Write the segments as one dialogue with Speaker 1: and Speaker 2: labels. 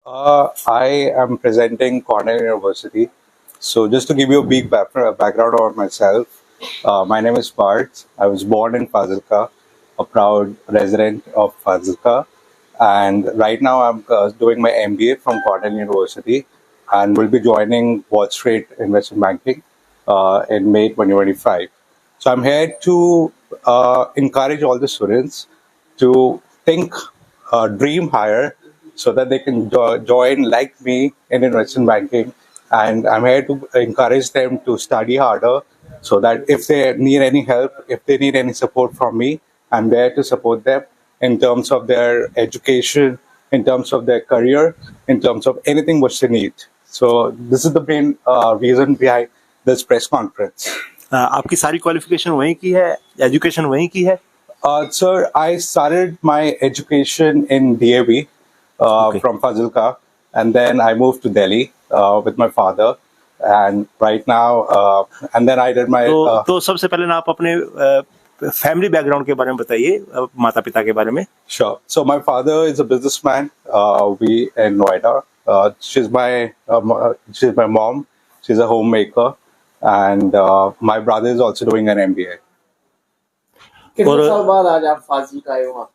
Speaker 1: I am presenting Cornell University. So, just to give you a big background about myself, my name is Parth. I was born in Fazilka, a proud resident of Fazilka, and right now I'm doing my MBA from Cornell University, and will be joining Wall Street Investment Banking in May 2025. So, I'm here to encourage all the students to think, dream higher, so that they can join like me in investment banking. And I'm here to encourage them to study harder, so that if they need any help, if they need any support from me, I'm there to support them in terms of their education, in terms of their career, in terms of anything which they need. So this is the main reason behind this press conference.
Speaker 2: आपकी सारी qualification वहीं की है, education वहीं की है?
Speaker 1: Sir, I started my education in DAV
Speaker 2: Okay.
Speaker 1: from Fazilka, and then I moved to Delhi with my father. And right now, and then I did my.
Speaker 2: तो सबसे पहले ना आप अपने फैमिली बैकग्राउंड के बारे में बताइए, माता पिता के बारे में.
Speaker 1: Sure. So my father is a businessman. We in Noida. She's my mom. She's a homemaker, and my brother is also doing an MBA.
Speaker 3: कितने साल बाद आज आप फाजिल्का आए हो?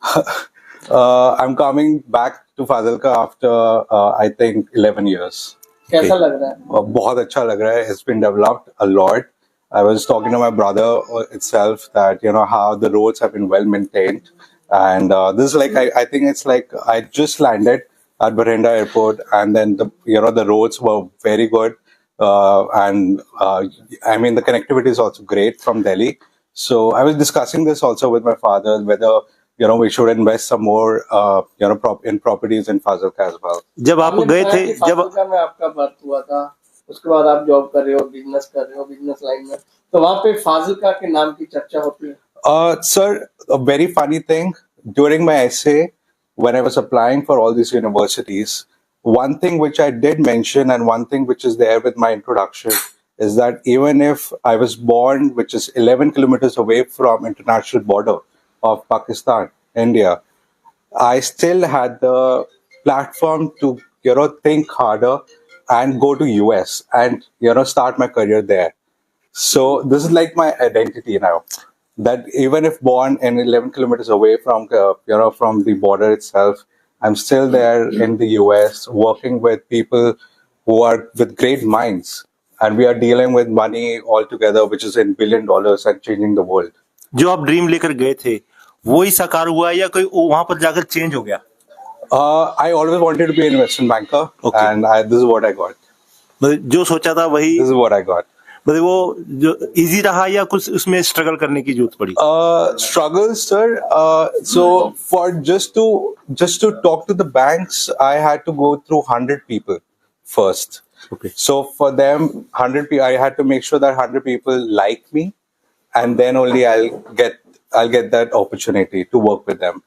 Speaker 1: I'm coming back to Fazilka after I think 11 years.
Speaker 3: कैसा लग रहा है?
Speaker 1: बहुत अच्छा लग रहा है. It's been developed a lot. I was talking to my brother itself that how the roads have been well maintained, and this is like I think it's like I just landed at Barinda Airport, and then the roads were very good, and I mean the connectivity is also great from Delhi. So I was discussing this also with my father whether we should invest some more in properties in Fazilka as well.
Speaker 2: जब आप गए थे, जब
Speaker 3: फाजिल्का में आपका birth हुआ था, उसके बाद आप जॉब कर रहे हो, बिजनेस कर रहे हो, बिजनेस लाइन में, तो वहाँ पे फाजिल्का के नाम की चर्चा होती है?
Speaker 1: Sir, a very funny thing. During my essay, when I was applying for all these universities, one thing which I did mention and one thing which is there with my introduction is that even if I was born, which is 11 kilometers away from international border of Pakistan, India, I still had the platform to think harder and go to US and start my career there. So this is like my identity now. That even if born in 11 kilometers away from from the border itself, I'm still there in the US working with people who are with great minds, and we are dealing with money altogether, which is in $1 billion and changing the world.
Speaker 2: जो आप dream लेकर गए थे वही साकार हुआ या कोई वहां पर जाकर चेंज हो गया?
Speaker 1: I always wanted to be an investment banker,
Speaker 2: Okay.
Speaker 1: and this is what I got.
Speaker 2: मतलब जो सोचा था वही,
Speaker 1: This is what I got.
Speaker 2: मतलब वो जो इजी रहा या कुछ उसमें स्ट्रगल करने की जरूरत पड़ी?
Speaker 1: Struggles, sir. So for just to talk to the banks, I had to go through 100 people first.
Speaker 2: Okay.
Speaker 1: So for them, 100 people, I had to make sure that 100 people like me, and then only I'll get that opportunity to work with them.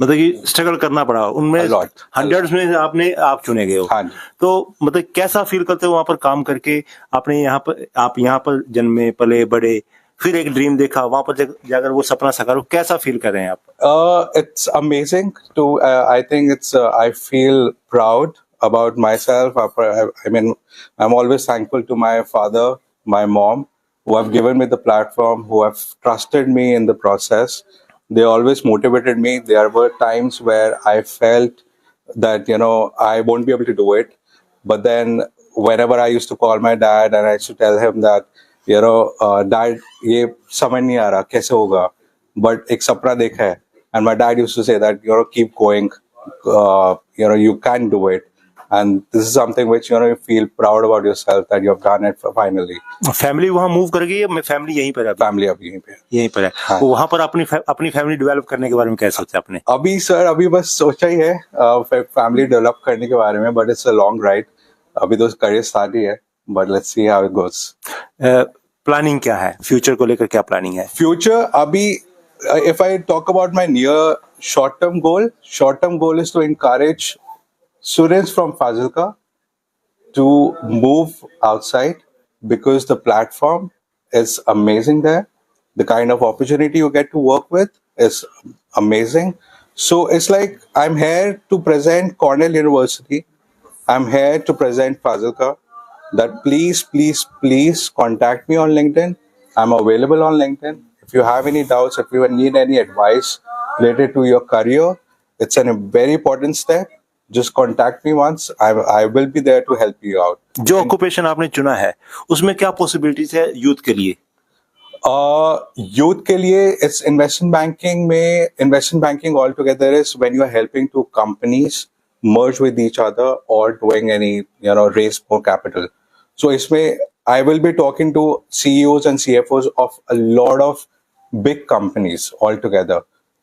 Speaker 2: मतलब कि struggle करना पड़ा उनमें,
Speaker 1: A lot.
Speaker 2: Hundreds में आप चुने गए हो.
Speaker 1: हाँ जी.
Speaker 2: तो मतलब कैसा फील करते हो वहां पर काम करके? आप यहाँ पर जन्मे पले बड़े, फिर एक ड्रीम देखा, वहां पर जाकर वो सपना साकार हो, कैसा फील कर रहे हैं आप?
Speaker 1: It's amazing to. I think it's. I feel proud about myself. I mean, I'm always thankful to my father, my mom, who have given me the platform, who have trusted me in the process. They always motivated me. There were times where I felt that I won't be able to do it, but then whenever I used to call my dad and I used to tell him that dad, ये समझ नहीं आ रहा कैसे होगा, but एक सपना देखा है, and my dad used to say that keep going, you can do it, and this is something which you feel proud about yourself that you have done it finally.
Speaker 2: Family वहां move कर गई है? Family यहीं पर है?
Speaker 1: Family अभी यहीं पे
Speaker 2: है.
Speaker 1: हाँ.
Speaker 2: तो वहां पर अपनी फैमिली डेवलप करने के बारे में क्या सोचा आपने?
Speaker 1: अभी सर अभी बस सोचा ही है फैमिली डेवलप करने के बारे में, but it's a long ride. अभी तो करियर स्टार्ट ही है, but let's see how it goes.
Speaker 2: Planning क्या है फ्यूचर को लेकर? क्या प्लानिंग है
Speaker 1: फ्यूचर अभी? If I talk about my near short-term goal is to encourage students from Fazilka to move outside, because the platform is amazing there. The kind of opportunity you get to work with is amazing. So it's like I'm here to present Cornell University I'm here to present Fazilka that please contact me on LinkedIn. I'm available on LinkedIn. If you have any doubts, if you need any advice related to your career, it's a very important step. Just contact me once. I will be there to help you out.
Speaker 2: जो occupation आपने चुना है उसमें क्या possibilities है youth के लिए?
Speaker 1: Youth के लिए it's investment banking all together is when you are helping to companies merge with each other or doing any raise more capital. So इसमें I will be talking to CEOs and CFOs of a lot of big companies altogether.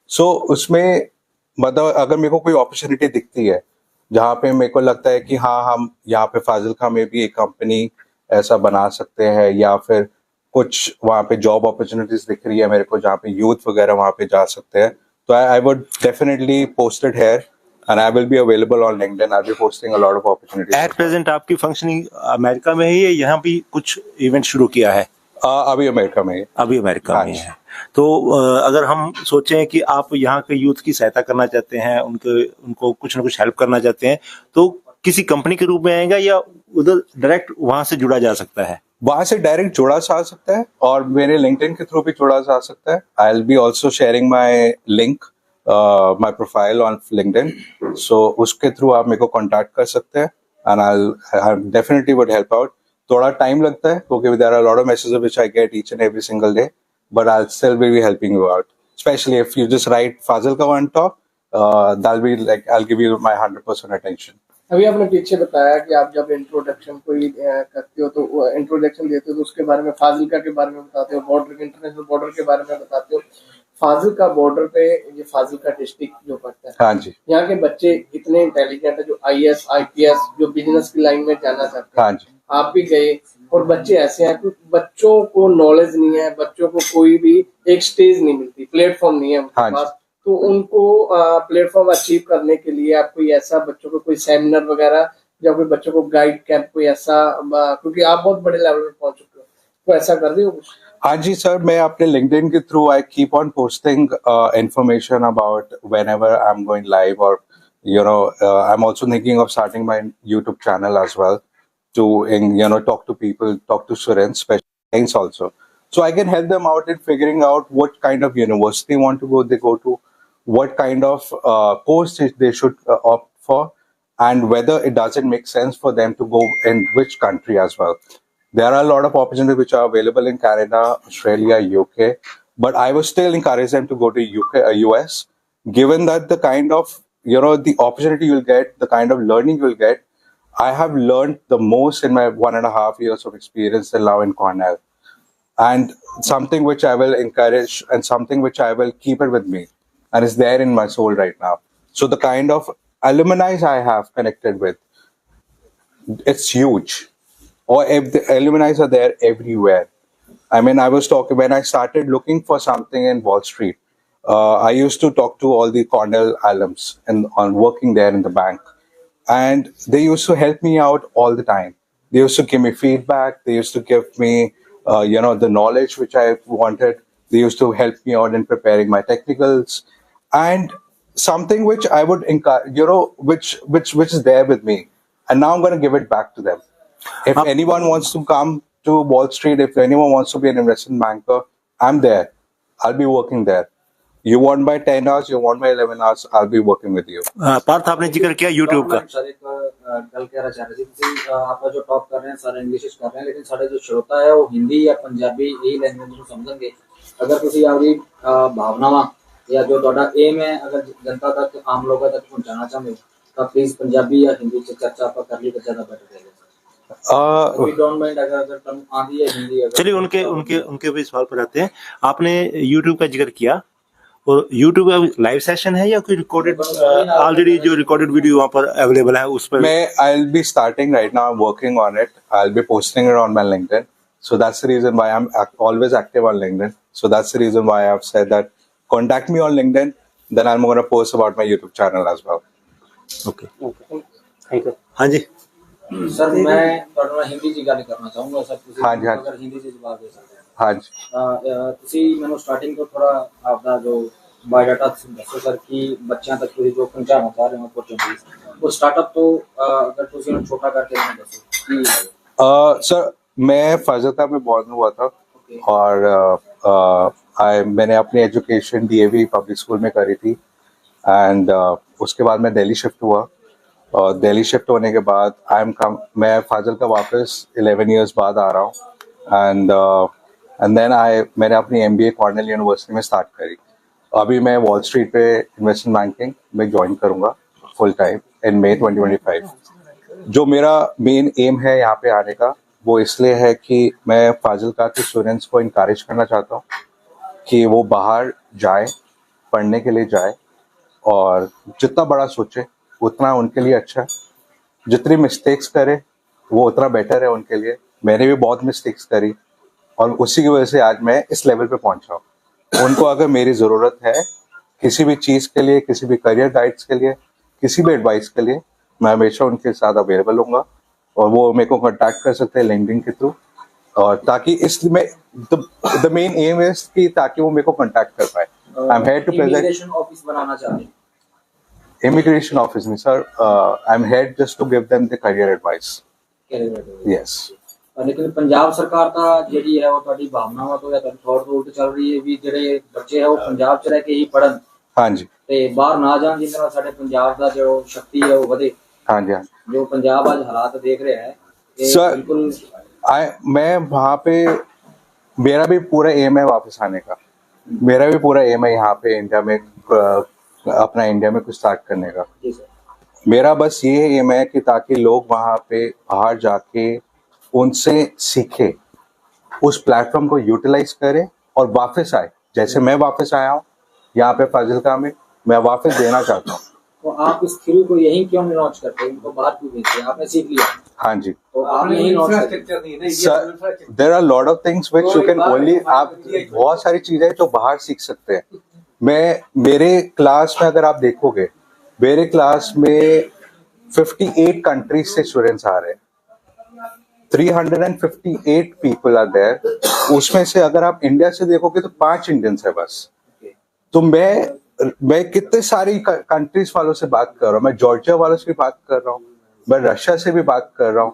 Speaker 1: So उसमें मतलब अगर मेरे को कोई opportunity दिखती है जहाँ पे मेरे को लगता है कि हाँ हम यहाँ पे फाजिलका में भी एक कंपनी ऐसा बना सकते हैं या फिर कुछ वहाँ पे जॉब अपॉर्चुनिटीज दिख रही है मेरे को जहाँ पे यूथ वगैरह वहाँ पे जा सकते हैं, तो I would definitely post it here and I will be available on LinkedIn. I'll be posting a lot of opportunities.
Speaker 2: At present आपकी फंक्शनिंग अमेरिका में ही है, यहाँ भी कुछ इवेंट शुरू किया है?
Speaker 1: अभी अमेरिका में ही।
Speaker 2: अभी अमेरिका में है। तो अगर हम सोचें कि आप यहाँ के यूथ की सहायता करना चाहते हैं, उनको कुछ ना कुछ हेल्प करना चाहते हैं, तो किसी कंपनी के रूप में आएगा या उधर डायरेक्ट वहां से जुड़ा जा सकता है?
Speaker 1: वहां से डायरेक्ट जुड़ा जा सकता है और मेरे लिंक्डइन के थ्रू भी जुड़ा जा सकता है। I will be also sharing my link, my profile on LinkedIn, so उसके थ्रू आप मेरे को कॉन्टैक्ट कर सकते हैं and I definitely would help out. थोड़ा टाइम लगता है क्योंकि there are lot of messages which I get each and every single day, but I still be helping you out, specially if you just write Fazilka on top, that be like I will give you my 100% attention.
Speaker 3: अभी आपने पीछे बताया कि आप जब introduction कोई करते हो तो इंट्रोडक्शन देते हो तो उसके बारे में फाजिलका के बारे में बताते हो, बॉर्डर इंटरनेशनल बॉर्डर के बारे में बताते हो। फाजिलका बॉर्डर पे ये फाजिलका डिस्ट्रिक्ट जो पड़ता है,
Speaker 1: हाँ जी,
Speaker 3: यहाँ के बच्चे इतने इंटेलिजेंट है जो IAS IPS जो बिजनेस की लाइन में जाना चाहते हैं।
Speaker 1: हाँ जी,
Speaker 3: आप भी गए और बच्चे ऐसे हैं कि बच्चों को नॉलेज नहीं है, बच्चों को कोई भी एक स्टेज नहीं मिलती, प्लेटफॉर्म नहीं है उनके
Speaker 1: हाँ
Speaker 3: पास, तो उनको प्लेटफॉर्म अचीव करने के लिए आप कोई ऐसा बच्चों को कोई सेमिनार वगैरह या कोई बच्चों को गाइड कैंप कोई ऐसा, क्योंकि आप बहुत बड़े लेवल पे पहुंच चुके हो, तो ऐसा कर रहे हो कुछ?
Speaker 1: हाँ जी सर, मैं अपने लिंक्डइन के through I keep on posting information about whenever I am going live और I am also thinking of starting my YouTube channel as well to talk to people, talk to students, especially also. So I can help them out in figuring out what kind of university they go to, what kind of course they should opt for, and whether it doesn't make sense for them to go in which country as well. There are a lot of opportunities which are available in Canada, Australia, UK, but I would still encourage them to go to US, given that the kind of the opportunity you'll get, the kind of learning you'll get. I have learned the most in my 1.5 years of experience till now in Cornell, and something which I will encourage and something which I will keep it with me, and it's there in my soul right now. So the kind of alumni I have connected with, it's huge. Or if the alumni are there everywhere. I mean, I was talking when I started looking for something in Wall Street. I used to talk to all the Cornell alums and on working there in the bank. And they used to help me out all the time. They used to give me feedback. They used to give me, the knowledge which I wanted. They used to help me out in preparing my technicals, and something which I would encourage, which is there with me. And now I'm going to give it back to them. If anyone wants to come to Wall Street, if anyone wants to be an investment banker, I'm there. I'll be working there. You want my 10 hours, you want my 11 hours, I'll be working with you.
Speaker 2: Parth, आपने जिक्र किया YouTube का।
Speaker 4: Sir एक गल कहना चाह रहे थे कि आप जो टॉप कर रहे हैं सारे इंग्लिश कर रहे हैं, लेकिन सारे जो श्रोता है वो हिंदी या पंजाबी यही लैंग्वेज ਨੂੰ ਸਮਝਣਗੇ। अगर ਤੁਸੀਂ ਆਪਣੀ ਭਾਵਨਾਵਾਂ ਜਾਂ ਜੋ ਤੁਹਾਡਾ ਏਮ ਹੈ ਅਗਰ ਜਨਤਾ ਤੱਕ ਆਮ ਲੋਕਾਂ ਤੱਕ ਪਹੁੰਚਾਉਣਾ ਚਾਹੁੰਦੇ ਹੋ ਤਾਂ प्लीज पंजाबी या हिंदी ਚ ਚਰਚਾ ਆਪਾਂ कर ली तो ज्यादा बेटर रहेगा। We don't mind अगर तुम आंधी है हिंदी।
Speaker 2: चलिए उनके भी सवाल पर आते हैं। आपने यूट्यूब का जिक्र किया, और यूट्यूब का लाइव सेशन है या कोई रिकॉर्डेड, ऑलरेडी जो रिकॉर्डेड वीडियो वहाँ पर अवेलेबल है उस पर?
Speaker 1: मैं I'll be starting right now, I'm working on it. I'll be posting it on my LinkedIn. So that's the reason why I'm always active on LinkedIn. So that's the reason why I've said that contact me on LinkedIn. Then I'm going to post about my YouTube channel as well.
Speaker 2: Okay. Thank you. हाँ जी
Speaker 4: sir, मैं ਤੁਹਾਡੇ ਨਾਲ ਹਿੰਦੀ 'ਚ ਗੱਲ ਕਰਨਾ ਚਾਹੂੰਗਾ sir. ਤੁਸੀਂ ਅਗਰ ਹਿੰਦੀ 'ਚ ਜਵਾਬ ਦੇ ਸਕਦੇ ਹੋ।
Speaker 1: हाँ जी।
Speaker 4: ਤੁਸੀਂ ਮੈਨੂੰ ਸਟਾਰਟਿੰਗ ਤੋਂ ਥੋੜਾ ਆਪਦਾ ਜੋ बायोडाटा दसो सर कि बच्चों तक तुसीं जो पहुंचाना चाह रहे हो अपॉर्चुनिटीज वो स्टार्टअप तो अगर तुसीं उन्हें छोटा करके ना दसो की है?
Speaker 1: सर मैं फाजिलका में बॉर्न हुआ था
Speaker 4: ओके
Speaker 1: और मैंने अपनी एजुकेशन डीएवी पब्लिक स्कूल में करी थी एंड उसके बाद मैं दिल्ली शिफ्ट हुआ और दिल्ली शिफ्ट होने के बाद मैं फाजिलका वापस 11 इयर्स बाद आ रहा हूँ एंड देन मैंने अपनी एमबीए कॉर्नेल यूनिवर्सिटी में स्टार्ट करी। अभी मैं वॉल स्ट्रीट पे इन्वेस्टमेंट बैंकिंग में ज्वाइन करूँगा फुल टाइम इन मई 2025। जो मेरा मेन एम है यहाँ पे आने का वो इसलिए है कि मैं फाजिलका के स्टूडेंट्स को इनकरेज करना चाहता हूँ कि वो बाहर जाए, पढ़ने के लिए जाए और जितना बड़ा सोचे उतना उनके लिए अच्छा है। जितनी मिस्टेक्स करे वो उतना बेटर है उनके लिए। मैंने भी बहुत मिस्टेक्स करी और उसी की वजह से आज मैं इस लेवल पे पहुंचा हूँ। उनको अगर मेरी ज़रूरत है किसी भी चीज़ के लिए, किसी भी करियर गाइड्स के लिए, किसी भी एडवाइस के लिए, मैं हमेशा उनके साथ अवेलेबल हूँगा और वो मेरे को कॉन्टैक्ट कर सकते हैं लिंक्डइन के थ्रू। और ताकि इसमें द मेन एम इज कि ताकि वो मेरे को कॉन्टैक्ट कर पाए। I am here to present
Speaker 4: immigration office बनाना चाहते हैं
Speaker 1: इमिग्रेशन ऑफिस में sir. I am here just to give them the career advice. Yes
Speaker 4: लेकिन पंजाब सरकार का ਜਿਹੜੀ ਹੈ ਉਹ ਤੁਹਾਡੀ ਭਾਵਨਾਵਾਂ ਤੋਂ ਜਾਂ ਤੁਹਾਡੀ ਥੋਟ ਤੋਂ ਉਲਟ ਚੱਲ ਰਹੀ ਹੈ ਵੀ ਜਿਹੜੇ ਬੱਚੇ ਹੈ ਉਹ ਪੰਜਾਬ 'ਚ ਰਹਿ ਕੇ ਹੀ ਪੜਨ
Speaker 1: हाँ जी
Speaker 4: ਤੇ ਬਾਹਰ ਨਾ ਜਾਣ ਜਿਹਦੇ ਨਾਲ ਸਾਡੇ ਪੰਜਾਬ ਦਾ ਜੋ ਸ਼ਕਤੀ ਹੈ ਉਹ ਵਧੇ।
Speaker 1: हाँ जी हाँ
Speaker 4: जो पंजाब आज हालात देख रहे हैं ये
Speaker 1: Sir,
Speaker 4: बिल्कुल
Speaker 1: मैं वहाँ पे मेरा भी पूरा एम है वापस आने का। मेरा भी पूरा एम है यहाँ पे इंडिया में अपना इंडिया में कुछ स्टार्ट करने का।
Speaker 4: जी सर
Speaker 1: मेरा बस ये एम है कि ताकि लोग वहाँ पे बाहर जाके उनसे सीखे, उस प्लेटफॉर्म को यूटिलाइज करें और वापस आए। जैसे मैं वापस आया हूँ यहाँ पे फाजिलका में, मैं वापस देना चाहता हूँ।
Speaker 4: तो आप इस थ्रू को यहीं क्यों नहीं लॉन्च करते इनको बाहर क्यों भेजते हैं? आपने सीख लिया
Speaker 1: हाँ जी
Speaker 4: तो आप यहीं लॉन्च करते
Speaker 1: sir, there are lot of things which you can only, आप बहुत सारी चीजें जो बाहर सीख सकते हैं। मेरे क्लास में अगर आप देखोगे, मेरे क्लास में 58 कंट्रीज से स्टूडेंट्स आ रहे हैं। 358 पीपल आर देयर। उसमें से अगर आप इंडिया से देखोगे तो 5 इंडियंस है बस। तो मैं कितने सारी कंट्रीज वालों से बात कर रहा हूँ। मैं जॉर्जिया वालों से भी बात कर रहा हूँ, मैं रशिया से भी बात कर रहा हूँ,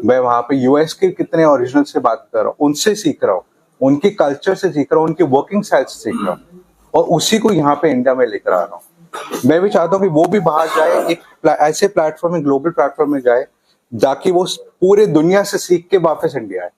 Speaker 1: मैं वहाँ पे यूएस के कितने ओरिजिनल से बात कर रहा हूँ, उनसे सीख रहा हूँ, उनके कल्चर से सीख रहा हूँ, उनकी वर्किंग स्टाइल से सीख रहा हूँ और उसी को यहाँ पे इंडिया में लेकर आ रहा हूँ। मैं भी चाहता हूँ कि वो भी बाहर जाए, एक ऐसे प्लेटफॉर्म में, ग्लोबल प्लेटफॉर्म में जाए ताकि वो पूरे दुनिया से सीख के वापस इंडिया आए।